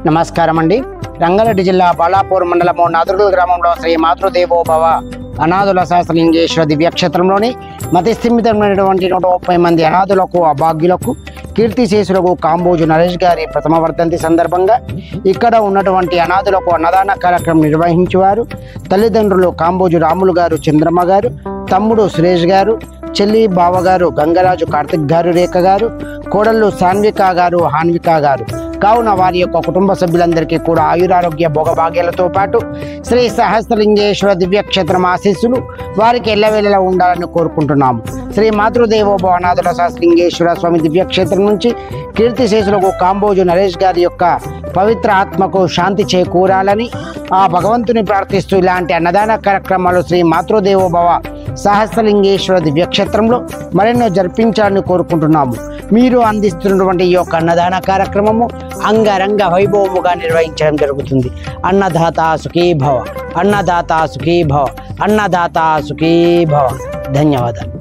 నమస్కారం అండి. రంగారెడ్డి జిల్లా బాలాపూర్ మండలము నాదుర్గల్ గ్రామంలో శ్రీ మాతృదేవోభవ అనాథుల సహస్రలింగేశ్వర దివ్యక్షేత్రంలోని మతిస్థిమితమైనటువంటి 130 మంది అనాథులకు, అభాగ్యులకు, కీర్తిశేషులకు కాంబోజు నరేష్ గారి ప్రథమ వర్ధంతి సందర్భంగా ఇక్కడ ఉన్నటువంటి అనాథులకు అన్నదాన కార్యక్రమం నిర్వహించేవారు. తల్లిదండ్రులు కాంబోజు రాములు గారు, చంద్రమ్మ గారు, తమ్ముడు సురేష్ గారు, చెల్లి బావగారు గంగరాజు కార్తిక్ గారు, రేఖ గారు, కోడళ్ళు సాన్విక గారు, హాన్విక గారు. కావున వారి యొక్క కుటుంబ సభ్యులందరికీ కూడా ఆయురారోగ్య భోగభాగ్యాలతో పాటు శ్రీ సహస్రలింగేశ్వర దివ్యక్షేత్రం ఆశీస్సులు వారికి ఎల్లవేళలా ఉండాలని కోరుకుంటున్నాము. శ్రీ మాతృదేవోభవ అనాథుల సహస్రలింగేశ్వర స్వామి దివ్యక్షేత్రం నుంచి కీర్తిశేషులకు కాంబోజు నరేష్ గారి యొక్క పవిత్ర ఆత్మకు శాంతి చేకూరాలని ఆ భగవంతుని ప్రార్థిస్తూ ఇలాంటి అన్నదాన కార్యక్రమాలు శ్రీ మాతృదేవోభవ సహస్రలింగేశ్వర దివ్యక్షేత్రంలో మరెన్నో జరిపించాలని కోరుకుంటున్నాము. మీరు అందిస్తున్నటువంటి ఈ యొక్క అన్నదాన కార్యక్రమము అంగరంగ వైభవముగా నిర్వహించడం జరుగుతుంది. అన్నదాత సుఖీ భవ, అన్నదాత సుఖీ భవ, అన్నదాత సుఖీ భవ. ధన్యవాదాలు.